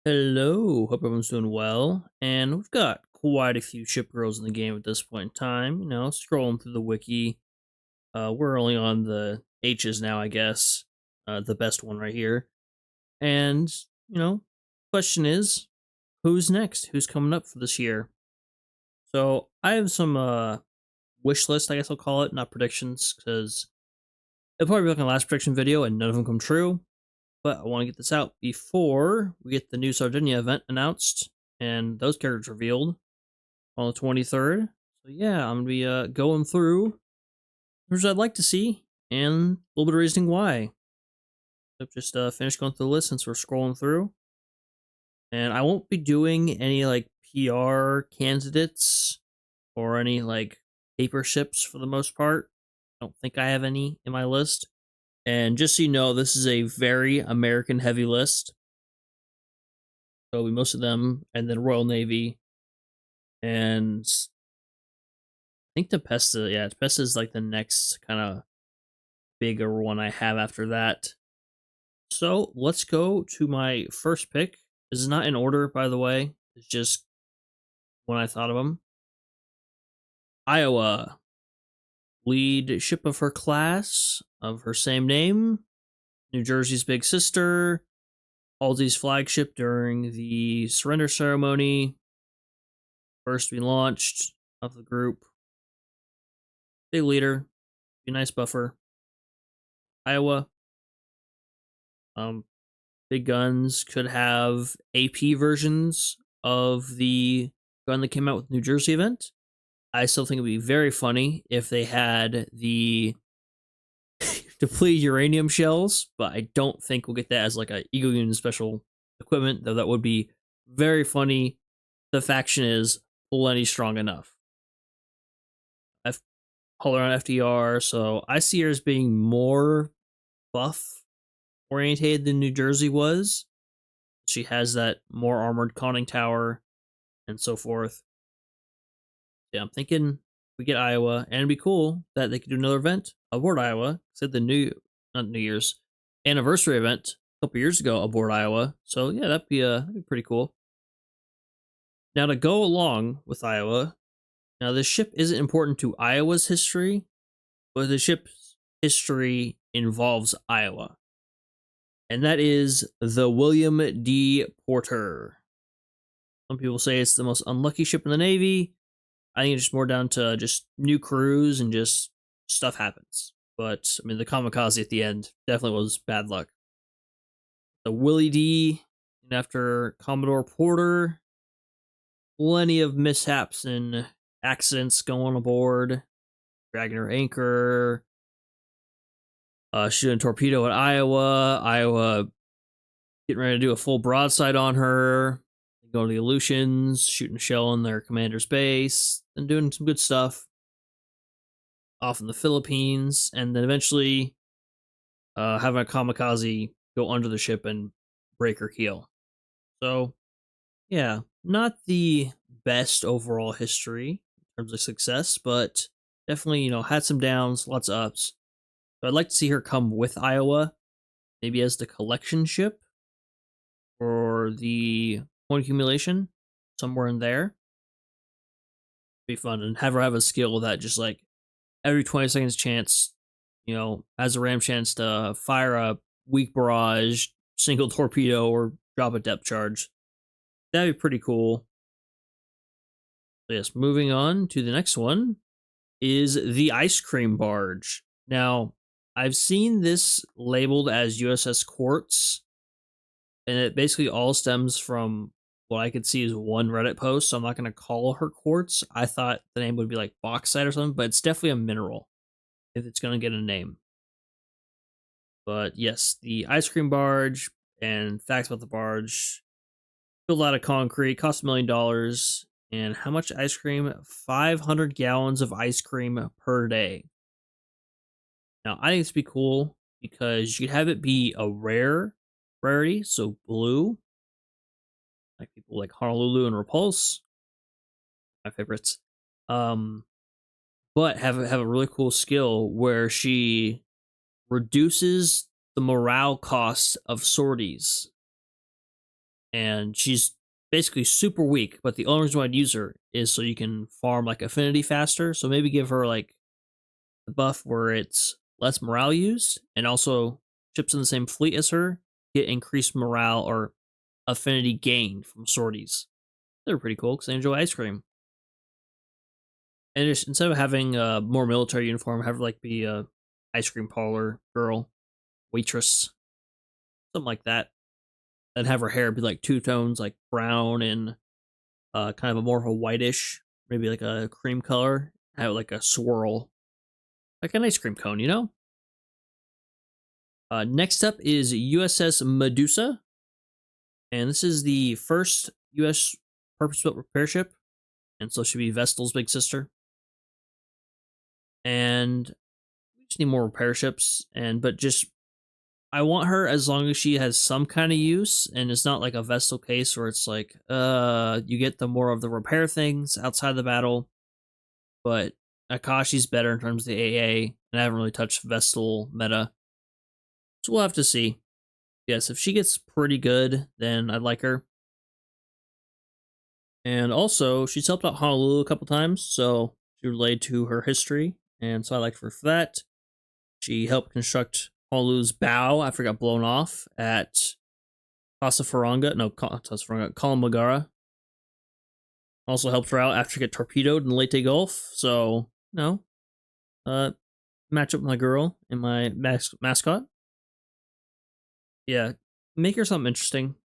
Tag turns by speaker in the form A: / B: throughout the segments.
A: Hello, hope everyone's doing well. And we've got quite a few ship girls in the game at this point in time. Scrolling through the wiki. We're only on the H's now, I guess. The best one right here. And, you know, question is, who's next? Who's coming up for this year? So I have some wish list, I guess I'll call it, not predictions, because it'll probably be like my last prediction video and none of them come true. But I want to get this out before we get the new Sardinia event announced and those characters revealed on the 23rd. So yeah, I'm gonna be going through which I'd like to see and a little bit of reasoning why. I've just finished going through the list since we're scrolling through, and I won't be doing any like PR candidates or any like paper ships for the most part. I don't think I have any in my list. And just so you know, this is a very American heavy list. So it'll be most of them, and then Royal Navy, and I think Tempesta. Yeah, Tempesta is like the next kind of bigger one I have after that. So let's go to my first pick. This is not in order, by the way. It's just when I thought of them. Iowa, lead ship of her class of her same name. New Jersey's big sister. Halsey's flagship during the surrender ceremony. First to be launched of the group. Big leader. Be a nice buffer. Iowa. Um, Big guns could have AP versions of the gun that came out with New Jersey event. I still think it would be very funny if they had the depleted uranium shells, but I don't think we'll get that as like a Eagle Union special equipment, though that would be very funny. The faction is plenty strong enough. I've all around FDR, so I see her as being more buff orientated than New Jersey was. She has that more armored conning tower and so forth. Yeah, I'm thinking we get Iowa, and it'd be cool that they could do another event aboard Iowa. Said the not New Year's anniversary event a couple years ago aboard Iowa. So yeah, that'd be pretty cool. Now to go along with Iowa, now this ship isn't important to Iowa's history, but the ship's history involves Iowa, and that is the William D. Porter. Some people say it's the most unlucky ship in the Navy. I think it's just more down to just new crews and just stuff happens. But I mean, the kamikaze at the end definitely was bad luck. The Willie D, and after Commodore Porter, plenty of mishaps and accidents going aboard, dragging her anchor, shooting a torpedo at Iowa. Iowa getting ready to do a full broadside on her. Going to the Aleutians, shooting a shell in their commander's base, and doing some good stuff off in the Philippines, and then eventually having a kamikaze go under the ship and break her keel. So, yeah, not the best overall history in terms of success, but definitely, had some downs, lots of ups. So I'd like to see her come with Iowa, maybe as the collection ship or the point accumulation, somewhere in there. Be fun, and have her have a skill that just like every 20 seconds chance, has a ram chance to fire a weak barrage, single torpedo, or drop a depth charge. That'd be pretty cool. So yes, moving on to the next one is the ice cream barge. Now, I've seen this labeled as USS Quartz, and it basically all stems from what I could see is one Reddit post, so I'm not going to call her Quartz. I thought the name would be like bauxite or something, but it's definitely a mineral if it's going to get a name. But yes, the ice cream barge and facts about the barge. Built out of concrete, cost $1 million. And how much ice cream? 500 gallons of ice cream per day. Now, I think this would be cool because you could have it be a rarity, so blue, like people like Honolulu and Repulse, my favorites. But have a really cool skill where she reduces the morale cost of sorties. and she's basically super weak. But the only reason why I'd use her is so you can farm like affinity faster. So maybe give her like the buff where it's less morale used, and also ships in the same fleet as her get increased morale or affinity gained from sorties. They're pretty cool because they enjoy ice cream. And just instead of having a more military uniform, have her like be a ice cream parlor girl, waitress, something like that. And have her hair be like two tones, like brown and kind of a more of a whitish, maybe like a cream color. Have like a swirl, like an ice cream cone, you know? Next up is USS Medusa, and this is the first U.S. purpose-built repair ship, and so she'll be Vestal's big sister. And we just need more repair ships, but just I want her as long as she has some kind of use, and it's not like a Vestal case where it's like, you get the more of the repair things outside the battle, but Akashi's better in terms of the AA, and I haven't really touched Vestal meta, so we'll have to see. Yes, if she gets pretty good, then I'd like her. And also, she's helped out Honolulu a couple times, so she related to her history, and so I like her for that. She helped construct Honolulu's bow after it got blown off at Kalamagara. Also helped her out after it got torpedoed in the Leyte Gulf, so, match up with my girl and my mascot. Yeah, make her something interesting.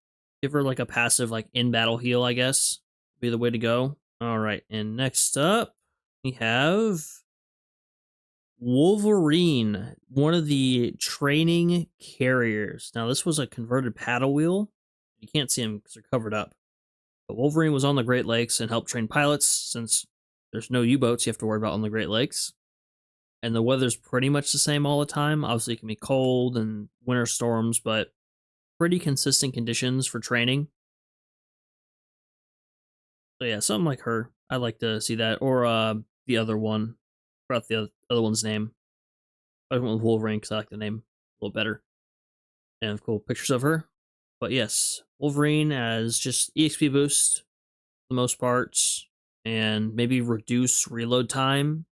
A: Give her like a passive, like in battle heal, I guess. Be the way to go. All right, and next up we have Wolverine, one of the training carriers. Now this was a converted paddle wheel. You can't see them because they're covered up. But Wolverine was on the Great Lakes and helped train pilots since there's no U-boats you have to worry about on the Great Lakes. And the weather's pretty much the same all the time. Obviously, it can be cold and winter storms, but pretty consistent conditions for training. So yeah, something like her. I'd like to see that. Or the other one. I forgot the other one's name. I went with Wolverine because I like the name a little better. And cool pictures of her. But yes, Wolverine as just EXP boost for the most part. And maybe reduce reload time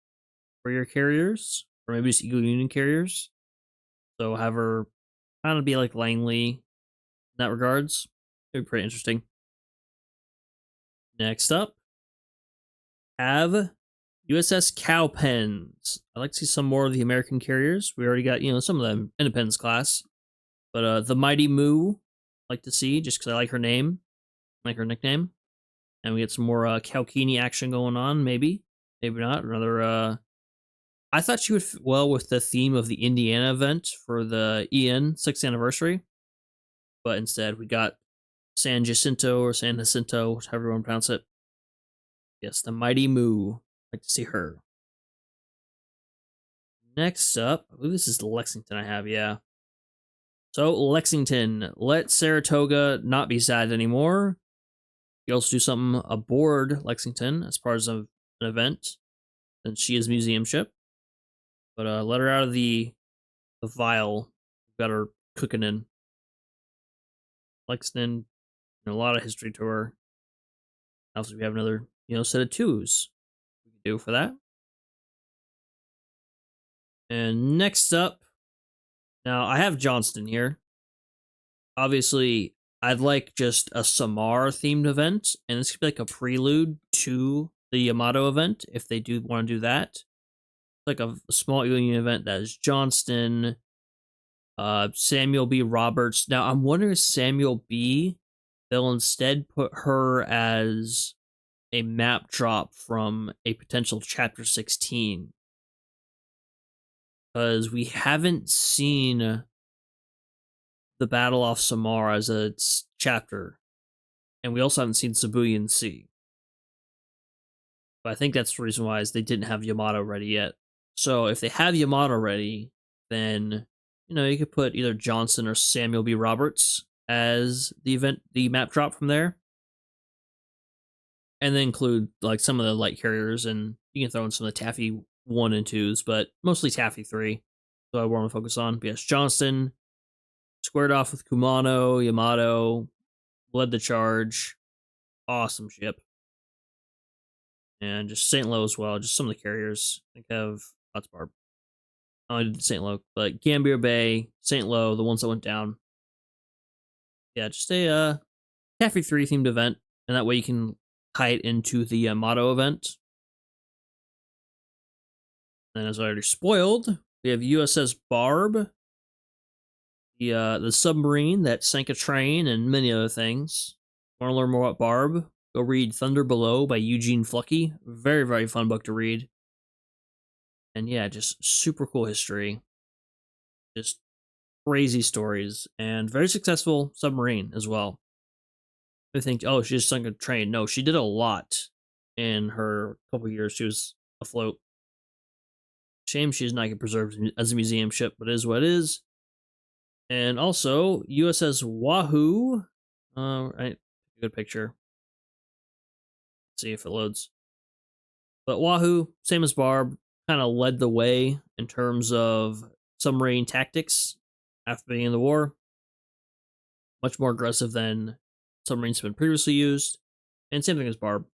A: for your carriers. Or maybe just Eagle Union carriers. So have her kind of be like Langley in that regards. It'd be pretty interesting. Next up, have USS Cowpens. I'd like to see some more of the American carriers. We already got, some of them Independence class. But the Mighty Moo, I like to see, just because I like her name, like her nickname. And we get some more Kalkini action going on, maybe. Maybe not. Another, I thought she would fit well with the theme of the Indiana event for the EN 6th anniversary. But instead, we got San Jacinto or San Jacinto, however you want to pronounce it. Yes, the Mighty Moo. I'd like to see her. Next up, I believe this is Lexington I have, yeah. So, Lexington, let Saratoga not be sad anymore. You also do something aboard Lexington as part of an event, since she is museum ship. But let her out of the vial. Got her cooking in. Lexington, a lot of history to her. Also, we have another, set of twos we can do for that. And next up, now I have Johnston here. Obviously, I'd like just a Samar themed event, and this could be like a prelude to the Yamato event if they do want to do that. Like a small alien event that is Johnston, Samuel B. Roberts. Now I'm wondering if Samuel B. they'll instead put her as a map drop from a potential chapter 16. Because we haven't seen the battle off Samar as a chapter. And we also haven't seen Shibuyan Sea. But I think that's the reason why is they didn't have Yamato ready yet. So if they have Yamato ready, then you could put either Johnson or Samuel B. Roberts as the map drop from there. And then include like some of the light carriers, and you can throw in some of the Taffy 1 and 2s, but mostly Taffy 3. So I want to focus on. But yes, Johnston squared off with Kumano, Yamato, led the charge. Awesome ship. And just St. Lo as well. Just some of the carriers. I think of that's Barb. I did St. Lo, but Gambier Bay, St. Lo, the ones that went down. Yeah, just a Cafe 3 themed event, and that way you can tie it into the motto event. And as I already spoiled, we have USS Barb, the submarine that sank a train, and many other things. Want to learn more about Barb? Go read Thunder Below by Eugene Flucky. Very, very fun book to read. And yeah, just super cool history. Just crazy stories, and very successful submarine as well. I think, oh, she just sunk a train. No, she did a lot in her couple years she was afloat. Shame she's not get preserved as a museum ship, but it is what it is. And also USS Wahoo. Right, good picture. Let's see if it loads. But Wahoo, same as Barb, kind of led the way in terms of submarine tactics after the beginning of the war. Much more aggressive than submarines have been previously used. And same thing as Barb.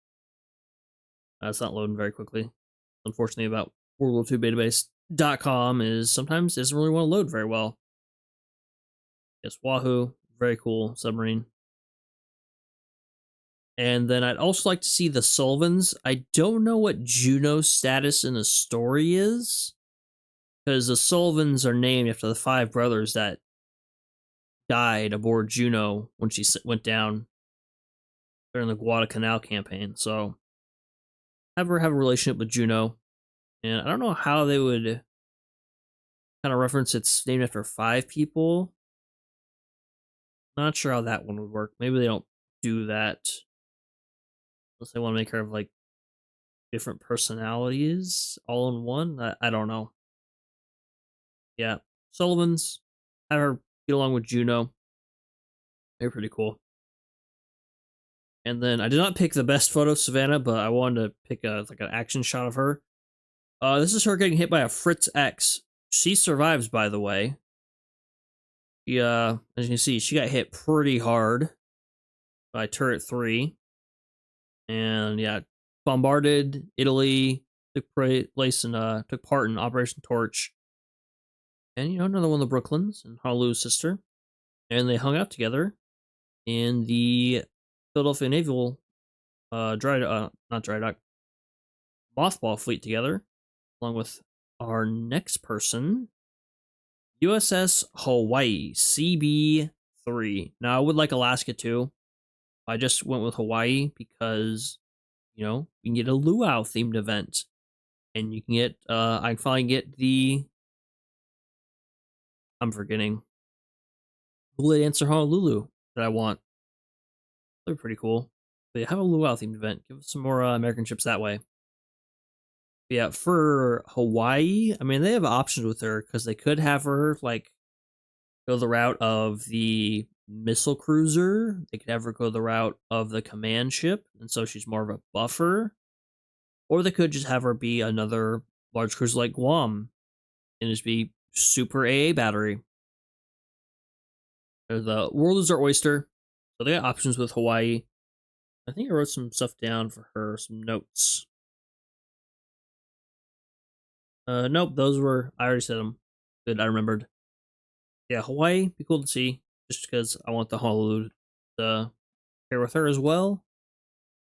A: It's not loading very quickly. Unfortunately, about World War II database.com is sometimes doesn't really want to load very well. Yes, Wahoo, very cool submarine. And then I'd also like to see the Sullivans. I don't know what Juno's status in the story is, because the Sullivans are named after the 5 brothers that died aboard Juno when she went down during the Guadalcanal campaign. So, have a relationship with Juno, and I don't know how they would kind of reference it's named after 5 people. Not sure how that one would work. Maybe they don't do that. Unless they want to make her have like different personalities all in one. I don't know. Yeah. Sullivan's, have her get along with Juno. They're pretty cool. And then I did not pick the best photo of Savannah, but I wanted to pick like an action shot of her. This is her getting hit by a Fritz X. She survives, by the way. She, as you can see, she got hit pretty hard by Turret 3. And yeah, bombarded Italy, took place in took part in Operation Torch. And another one of the Brooklyns and Honolulu's sister. And they hung out together in the Philadelphia Naval not dry dock, mothball fleet together, along with our next person, USS Hawaii CB3. Now I would like Alaska too. I just went with Hawaii because you can get a luau themed event, and you can get I can finally get the I'm forgetting Hula Dancer Honolulu that I want. They're pretty cool. They have a luau themed event. Give us some more American ships that way. But yeah, for Hawaii, I mean they have options with her because they could have her like go the route of the missile cruiser. They could have her go the route of the command ship, and so she's more of a buffer. Or they could just have her be another large cruiser like Guam and just be super AA battery. The world is our oyster. So they got options with Hawaii. I think I wrote some stuff down for her, some notes. Nope, those were, I already said them. Good, I remembered. Yeah, Hawaii, be cool to see, just because I want the Honolulu to pair with her as well.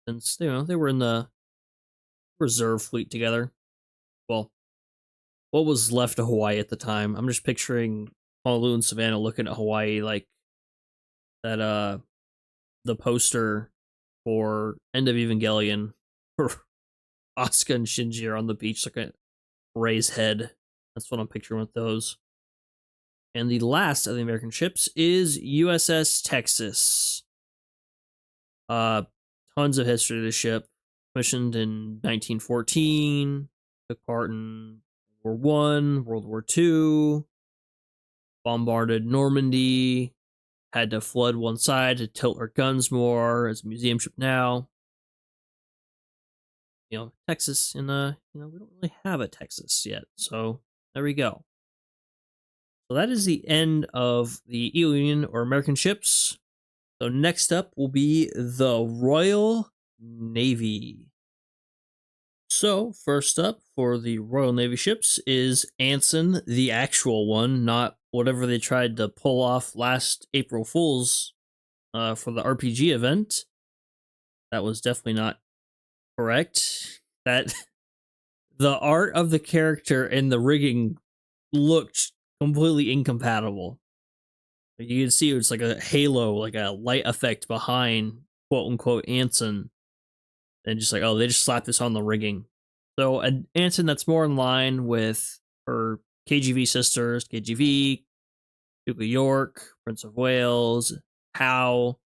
A: Since, they were in the reserve fleet together. Well, what was left of Hawaii at the time? I'm just picturing Honolulu and Savannah looking at Hawaii like that, the poster for End of Evangelion, where Asuka and Shinji are on the beach looking at Ray's head. That's what I'm picturing with those. And the last of the American ships is USS Texas. Tons of history of the ship. Commissioned in 1914. Took part in World War I, World War II. Bombarded Normandy. Had to flood one side to tilt our guns more. As a museum ship now. Texas, and we don't really have a Texas yet. So there we go. So that is the end of the EU Union or American ships. So next up will be the Royal Navy. So first up for the Royal Navy ships is Anson, the actual one, not whatever they tried to pull off last April Fools for the RPG event. That was definitely not correct. That the art of the character and the rigging looked completely incompatible. You can see it's like a halo, like a light effect behind quote unquote Anson, and just like, oh, they just slapped this on the rigging. So an Anson that's more in line with her KGV sisters, KGV, Duke of York, Prince of Wales, How.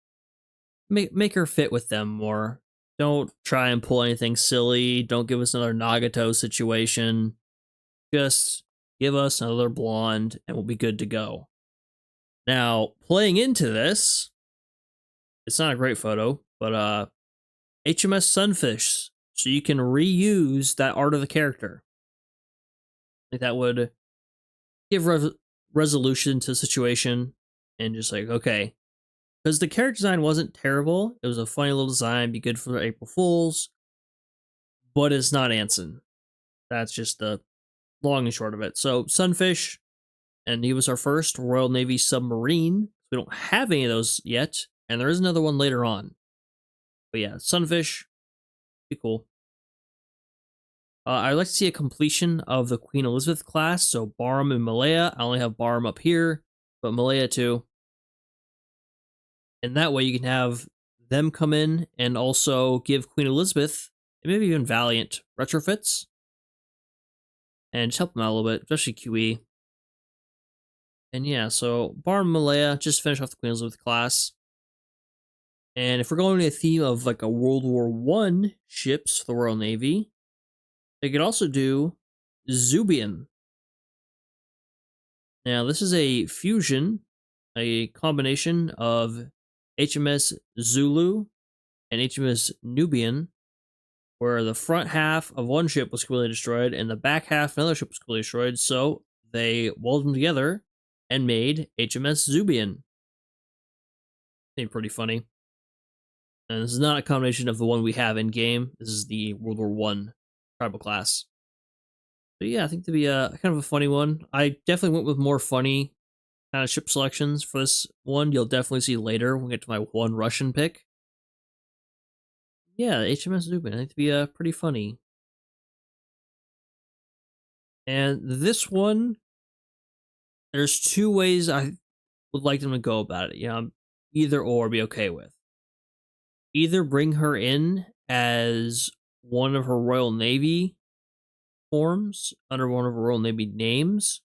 A: Make her fit with them more. Don't try and pull anything silly. Don't give us another Nagato situation. Just give us another blonde and we'll be good to go. Now, playing into this, it's not a great photo, but HMS Sunfish. So you can reuse that art of the character. I think that would give resolution to the situation and just like, okay. Because the character design wasn't terrible. It was a funny little design, be good for the April Fools. But it's not Anson. That's just the long and short of it. So Sunfish, and he was our first Royal Navy submarine. We don't have any of those yet, and there is another one later on. But yeah, Sunfish, be cool. I'd like to see a completion of the Queen Elizabeth class, so Barham and Malaya. I only have Barham up here, but Malaya too. And that way you can have them come in and also give Queen Elizabeth, and maybe even Valiant, retrofits. And just help them out a little bit, especially QE. And yeah, so Barham and Malaya, just finish off the Queen Elizabeth class. And if we're going to a theme of like a World War One ships for the Royal Navy, they could also do Zubian. Now, this is a fusion, a combination of HMS Zulu and HMS Nubian, where the front half of one ship was completely destroyed and the back half of another ship was completely destroyed. So they welded them together and made HMS Zubian. Seemed pretty funny. And this is not a combination of the one we have in game. This is the World War One tribal class. But yeah, I think to be a kind of a funny one. I definitely went with more funny kind of ship selections for this one. You'll definitely see later when we get to my one Russian pick. Yeah, HMS Zubian, I think to be pretty funny. And this one, there's two ways I would like them to go about it. You know, either or be okay with. Either bring her in as one of her Royal Navy forms under one of her Royal Navy names,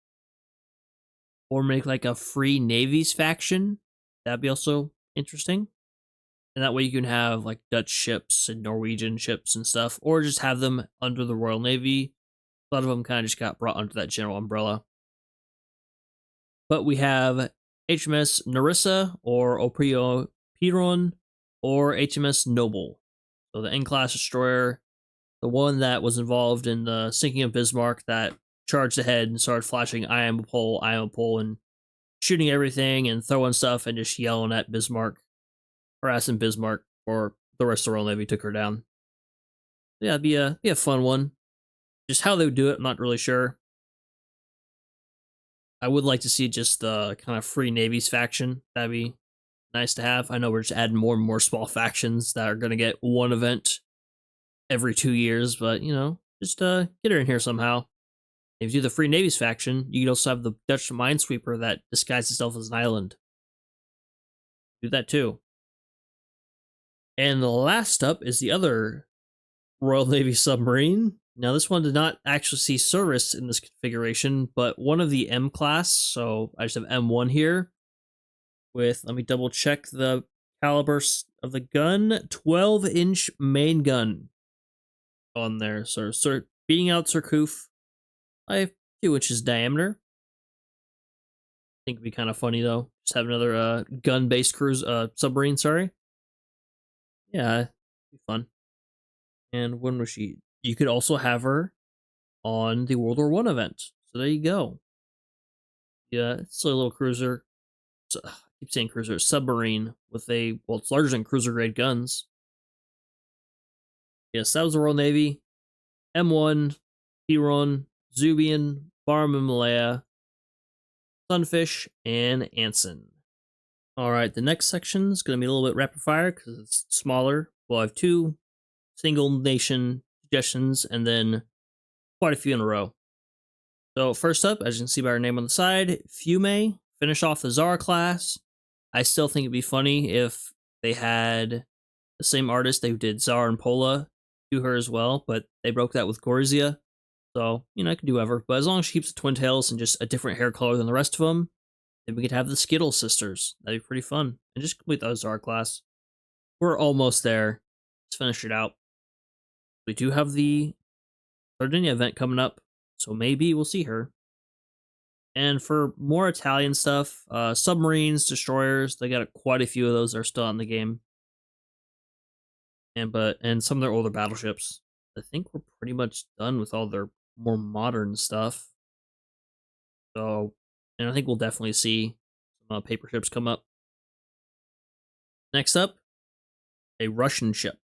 A: or make like a free navies faction. That'd be also interesting. And that way you can have like Dutch ships and Norwegian ships and stuff, or just have them under the Royal Navy. A lot of them kind of just got brought under that general umbrella. But we have HMS Narissa or Oprio Piron or HMS Noble. So the N-class destroyer, the one that was involved in the sinking of Bismarck that charged ahead and started flashing I am a pole, and shooting everything and throwing stuff and just yelling at Bismarck, harassing Bismarck, or the rest of the Royal Navy took her down. Yeah, it'd be a fun one. Just how they would do it, I'm not really sure. I would like to see just the kind of free navies faction. That'd be nice to have. I know we're just adding more and more small factions that are going to get one event every 2 years, but you know, just get her in here somehow. If you do the Free Navies faction, you can also have the Dutch Minesweeper that disguises itself as an island. Do that too. And the last up is the other Royal Navy submarine. Now, this one did not actually see service in this configuration, but one of the M class, so I just have M1 here, with, let me double check the caliber of the gun, 12-inch main gun on there. So, beating out Surcouf by a few inches diameter. I think it'd be kind of funny though. Just have another gun-based cruise submarine. Sorry. Yeah, it'd be fun. And when was she? You could also have her on the World War One event. So there you go. Yeah, it's a little cruiser. It's keep saying cruiser, submarine with well, it's larger than cruiser grade guns. Yes, that was the Royal Navy. M1, Piron, Zubian, Barham Malaya, Sunfish, and Anson. Alright, the next section is going to be a little bit rapid fire because it's smaller. We'll have 2 single nation suggestions and then quite a few in a row. So first up, as you can see by our name on the side, Fume, finish off the Zara class. I still think it'd be funny if they had the same artist they did Zara and Pola do her as well, but they broke that with Gorzia. So, I could do whatever. But as long as she keeps the twin tails and just a different hair color than the rest of them, then we could have the Skittle sisters. That'd be pretty fun. And just complete the Zara class. We're almost there. Let's finish it out. We do have the Sardinia event coming up, so maybe we'll see her. And for more Italian stuff, submarines, destroyers, they got quite a few of those that are still in the game. And some of their older battleships. I think we're pretty much done with all their more modern stuff. So, and I think we'll definitely see some paper ships come up. Next up, a Russian ship.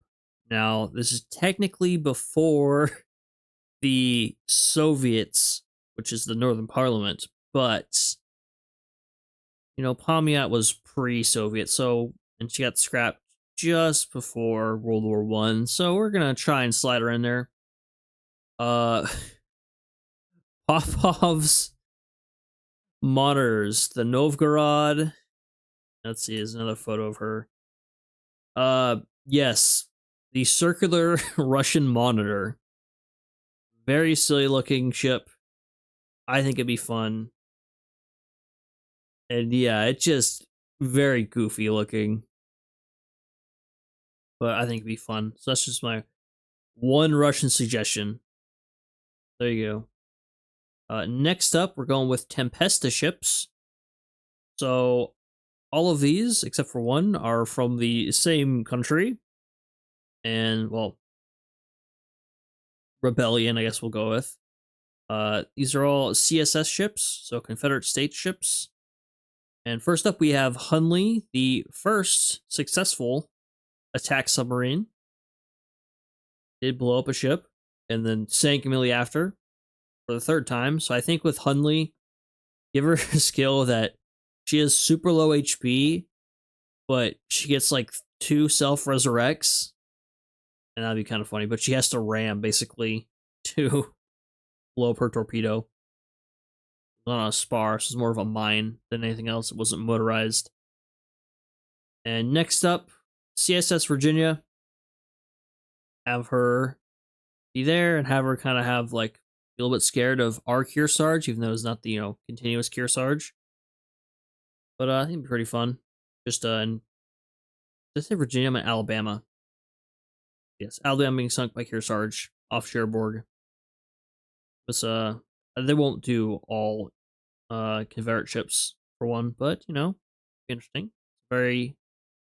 A: Now, this is technically before the Soviets, which is the Northern Parliament, but Pomiat was pre-Soviet, and she got scrapped just before World War One, so we're gonna try and slide her in there. Popov's monitors, the Novgorod. Let's see, there's another photo of her. Yes, the circular Russian monitor. Very silly looking ship. I think it'd be fun. And yeah, it's just very goofy looking. But I think it'd be fun. So that's just my one Russian suggestion. There you go. Next up, we're going with Tempesta ships. So all of these, except for one, are from the same country. And, well, Rebellion, I guess we'll go with. These are all CSS ships, so Confederate States ships. And first up, we have Hunley, the first successful attack submarine. Did blow up a ship and then sank immediately after for the 3rd time. So I think with Hunley, give her a skill that she has super low HP, but she gets like 2 self-resurrects. And that'd be kind of funny. But she has to ram, basically, to blow up her torpedo. On a spar, so it's more of a mine than anything else. It wasn't motorized. And next up, CSS Virginia. Have her be there and have her kind of have like a little bit scared of our Kearsarge, even though it's not the continuous Kearsarge. But I think it'd be pretty fun. Just did I say Virginia? I meant Alabama. Yes, Alabama being sunk by Kearsarge off Cherbourg. But they won't do all Confederate ships for one, but interesting. Very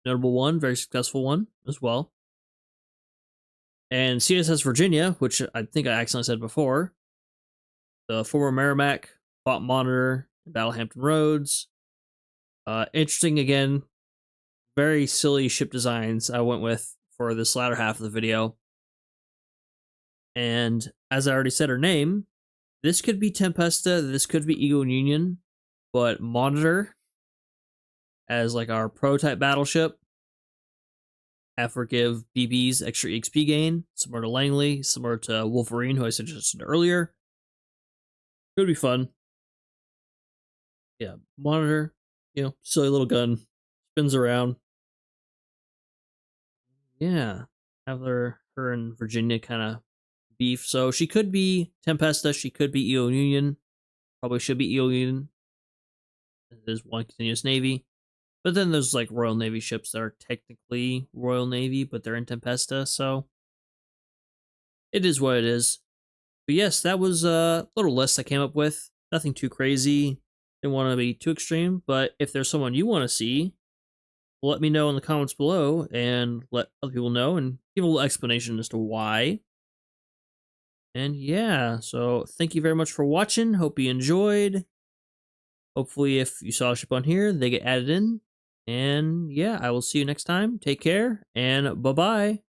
A: notable one, very successful one as well. And CSS Virginia, which I think I accidentally said before, the former Merrimack fought Monitor in Battle of Hampton Roads. Interesting again, very silly ship designs I went with for this latter half of the video. And as I already said her name, this could be Tempesta, this could be Eagle and Union, but Monitor as like our prototype battleship. Have her give BBs extra XP gain, similar to Langley, similar to Wolverine, who I suggested earlier. Could be fun. Yeah, Monitor, silly little gun, spins around. Yeah, have her and Virginia kind of beef. So she could be Tempesta, she could be Eagle Union. Probably should be Eagle Union. There's one continuous Navy. But then there's like Royal Navy ships that are technically Royal Navy, but they're in Tempesta, so it is what it is. But yes, that was a little list I came up with. Nothing too crazy. Didn't want to be too extreme, but if there's someone you want to see, let me know in the comments below and let other people know and give a little explanation as to why. And yeah, so thank you very much for watching. Hope you enjoyed. Hopefully if you saw a ship on here, they get added in. And yeah, I will see you next time. Take care and bye bye.